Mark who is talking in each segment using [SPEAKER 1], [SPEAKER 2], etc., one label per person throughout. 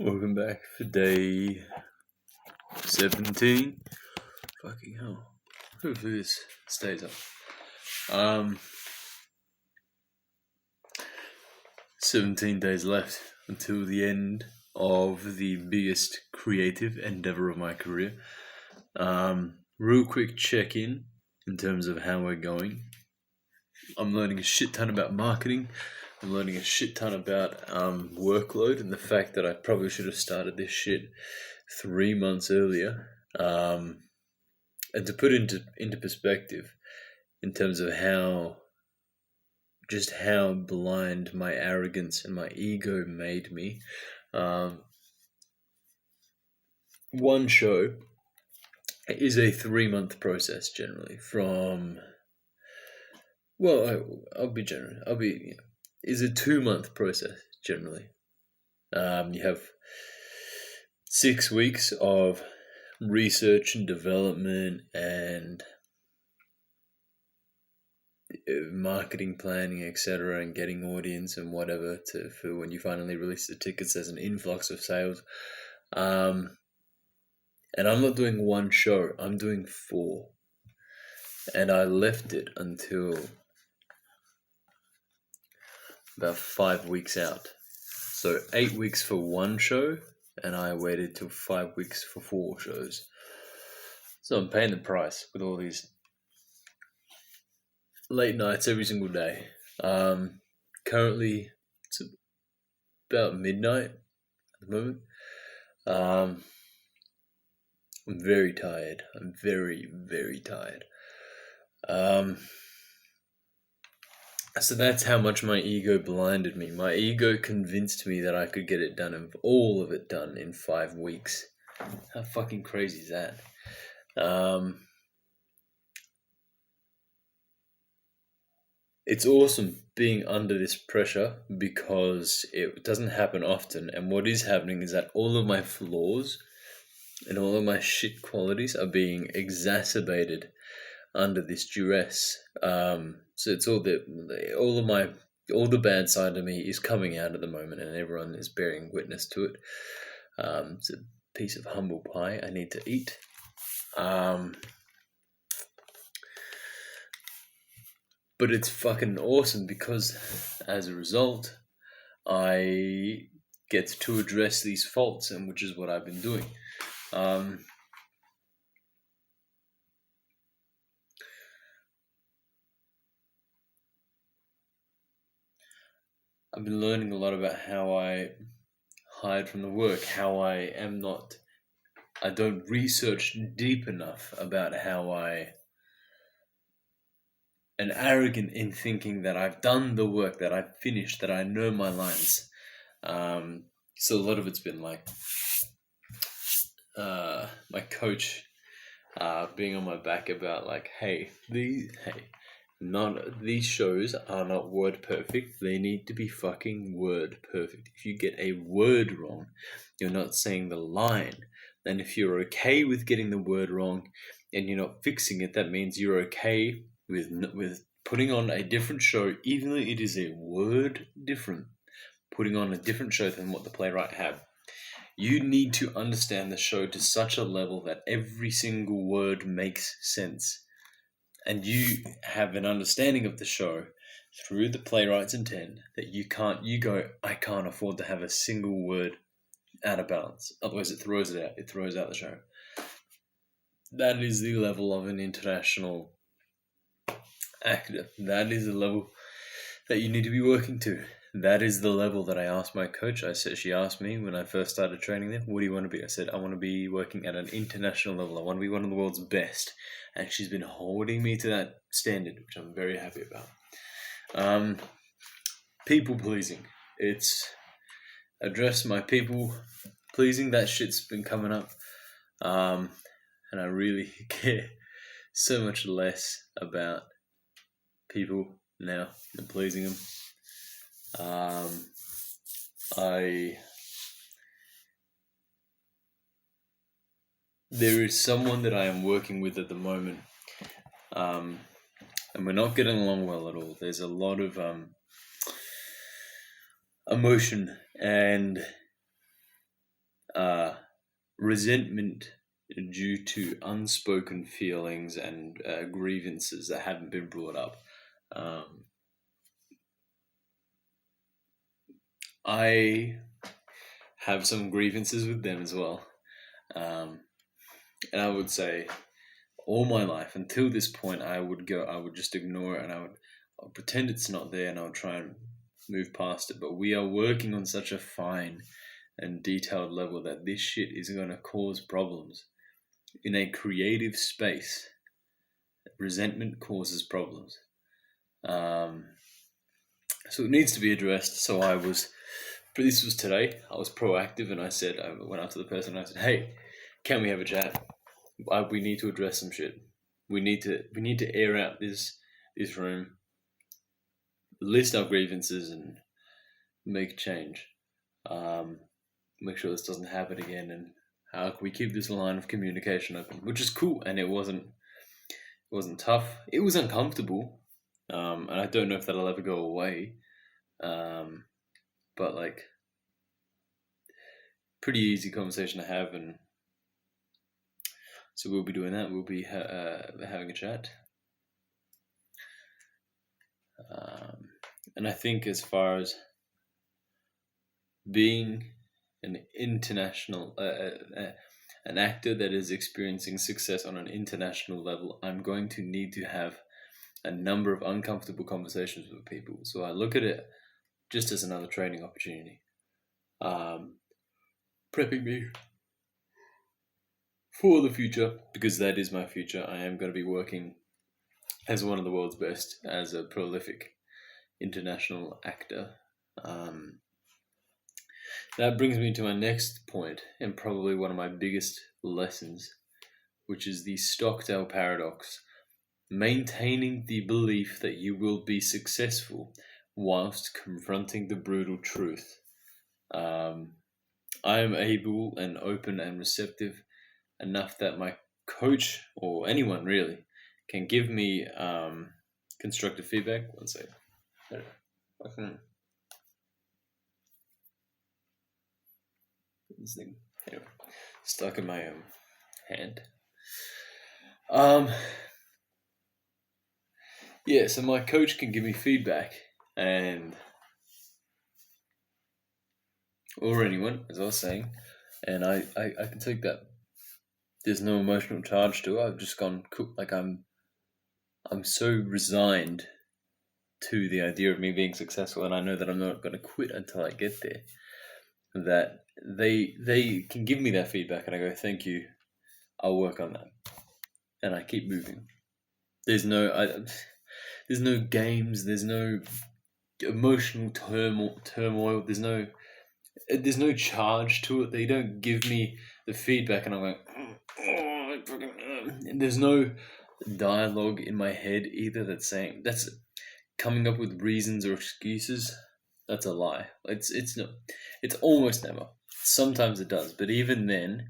[SPEAKER 1] Welcome back for day 17. Fucking hell. Hopefully this stays up. 17 days left until the end of the biggest creative endeavor of my career. Real quick check-in terms of how we're going. I'm learning a shit ton about marketing. I'm learning a shit ton about workload and the fact that I probably should have started this shit 3 months earlier. And to put into perspective in terms of how blind my arrogance and my ego made me. One show is a 3-month process generally from... Well, I'll be generous. Is a 2-month process generally. You have 6 weeks of research and development and marketing planning, etc., and getting audience and whatever for when you finally release the tickets. There's an influx of sales. And I'm not doing one show. I'm doing 4. And I left it until about 5 weeks out. So 8 weeks for one show, and I waited till 5 weeks for 4 shows. So I'm paying the price with all these late nights every single day. Currently, it's about midnight at the moment. I'm very tired. I'm very, very tired. So that's how much my ego blinded me. My ego convinced me that I could get it done, and all of it done in 5 weeks. How fucking crazy is that? It's awesome being under this pressure because it doesn't happen often. And what is happening is that all of my flaws and all of my shit qualities are being exacerbated under this duress. So it's all the bad side of me is coming out at the moment, and everyone is bearing witness to it. It's a piece of humble pie I need to eat. But it's fucking awesome because as a result, I get to address these faults, and which is what I've been doing. I've been learning a lot about how I hide from the work, how I don't research deep enough about how and arrogant in thinking that I've done the work, that I've finished, that I know my lines. So a lot of it's been like my coach being on my back about like, these shows are not word perfect. They need to be fucking word perfect. If you get a word wrong, you're not saying the line. And if you're okay with getting the word wrong and you're not fixing it, that means you're okay with putting on a different show, even though it is a word different, putting on a different show than what the playwright had. You need to understand the show to such a level that every single word makes sense. And you have an understanding of the show through the playwright's intent that I can't afford to have a single word out of balance. Otherwise it throws it out. It throws out the show. That is the level of an international actor. That is the level that you need to be working to. That is the level that I asked my coach. She asked me when I first started training there, what do you want to be? I said, I want to be working at an international level. I want to be one of the world's best. And she's been holding me to that standard, which I'm very happy about. People pleasing. It's address my people pleasing. That shit's been coming up. And I really care so much less about people now and pleasing them. There is someone that I am working with at the moment, and we're not getting along well at all. There's a lot of emotion and resentment due to unspoken feelings and grievances that haven't been brought up. I have some grievances with them as well. And I would say all my life until this point, I would just ignore it, and I'll pretend it's not there, and I'll try and move past it. But we are working on such a fine and detailed level that this shit is going to cause problems. In a creative space, resentment causes problems. So it needs to be addressed. So this was today. I was proactive, and I went up to the person and I said, "Hey, can we have a chat? We need to address some shit. We need to air out this room, list our grievances, and make change. Make sure this doesn't happen again, and how can we keep this line of communication open?" Which is cool, and it wasn't tough. It was uncomfortable, and I don't know if that'll ever go away. But like, pretty easy conversation to have, and so we'll be doing that. We'll be having a chat. And I think as far as being an international, an actor that is experiencing success on an international level, I'm going to need to have a number of uncomfortable conversations with people. So I look at it just as another training opportunity, prepping me for the future, because that is my future. I am going to be working as one of the world's best, as a prolific international actor. That brings me to my next point, and probably one of my biggest lessons, which is the Stockdale paradox. Maintaining the belief that you will be successful whilst confronting the brutal truth. I am able and open and receptive enough that my coach, or anyone really, can give me constructive feedback. One second. This thing, anyway, stuck in my hand. Yeah, so my coach can give me feedback, or anyone, as I was saying, and I can take that. There's no emotional charge to it. I've just gone, like, I'm so resigned to the idea of me being successful, and I know that I'm not going to quit until I get there, that they can give me that feedback, and I go, "Thank you, I'll work on that," and I keep moving. There's no games, there's no emotional turmoil, there's no charge to it. They don't give me the feedback and I'm like, and there's no dialogue in my head either that's coming up with reasons or excuses. That's a lie. It's almost never. Sometimes it does, but even then,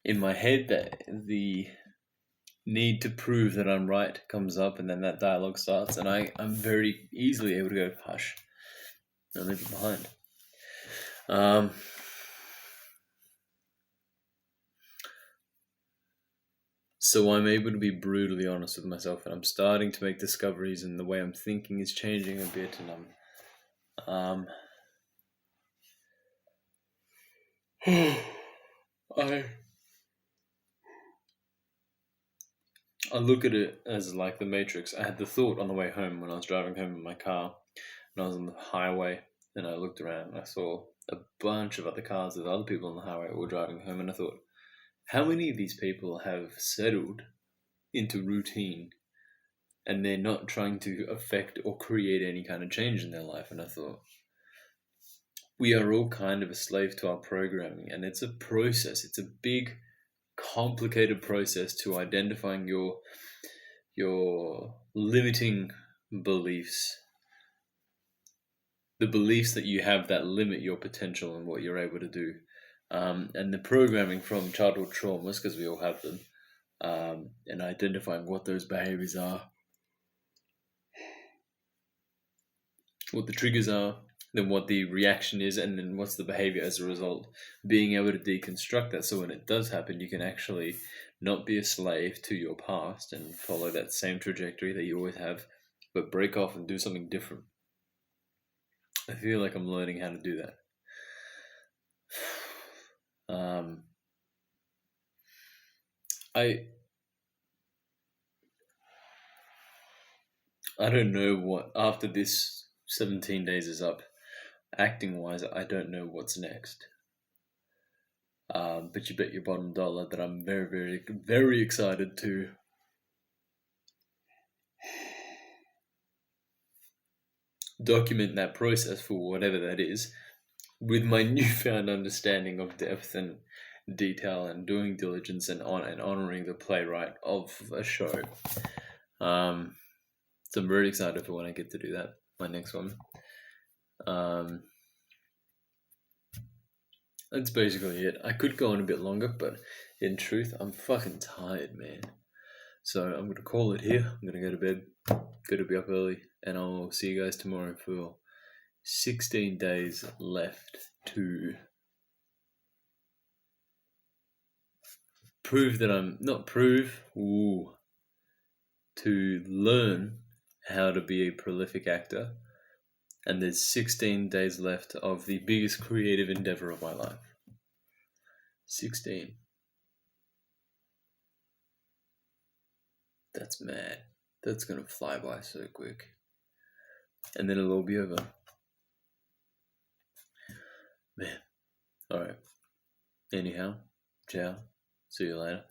[SPEAKER 1] in my head, that the need to prove that I'm right comes up, and then that dialogue starts, and I'm very easily able to go, hush, and leave it behind. So I'm able to be brutally honest with myself, and I'm starting to make discoveries, and the way I'm thinking is changing a bit, and I look at it as like the Matrix. I had the thought on the way home when I was driving home in my car, and I was on the highway, and I looked around and I saw a bunch of other cars with other people on the highway who were driving home, and I thought, how many of these people have settled into routine and they're not trying to affect or create any kind of change in their life? And I thought, we are all kind of a slave to our programming, and it's a process. It's a big, complicated process to identifying your limiting beliefs, the beliefs that you have that limit your potential and what you're able to do, and the programming from childhood traumas, because we all have them, and identifying what those behaviors are, what the triggers are, then what the reaction is, and then what's the behavior as a result. Being able to deconstruct that, so when it does happen, you can actually not be a slave to your past and follow that same trajectory that you always have, but break off and do something different. I feel like I'm learning how to do that. I don't know what, after this 17 days is up, acting wise, I don't know what's next. But you bet your bottom dollar that I'm very, very, very excited to document that process for whatever that is, with my newfound understanding of depth and detail and doing diligence and honoring the playwright of a show. So I'm very excited for when I get to do that, my next one. That's basically it. I could go on a bit longer, but in truth, I'm fucking tired, man. So I'm going to call it here. I'm going to go to bed. Got to be up early. And I'll see you guys tomorrow for 16 days left to prove that I'm... Not prove. Ooh. To learn how to be a prolific actor. And there's 16 days left of the biggest creative endeavor of my life. 16. That's mad. That's gonna fly by so quick. And then it'll all be over. Man. Alright. Anyhow, ciao. See you later.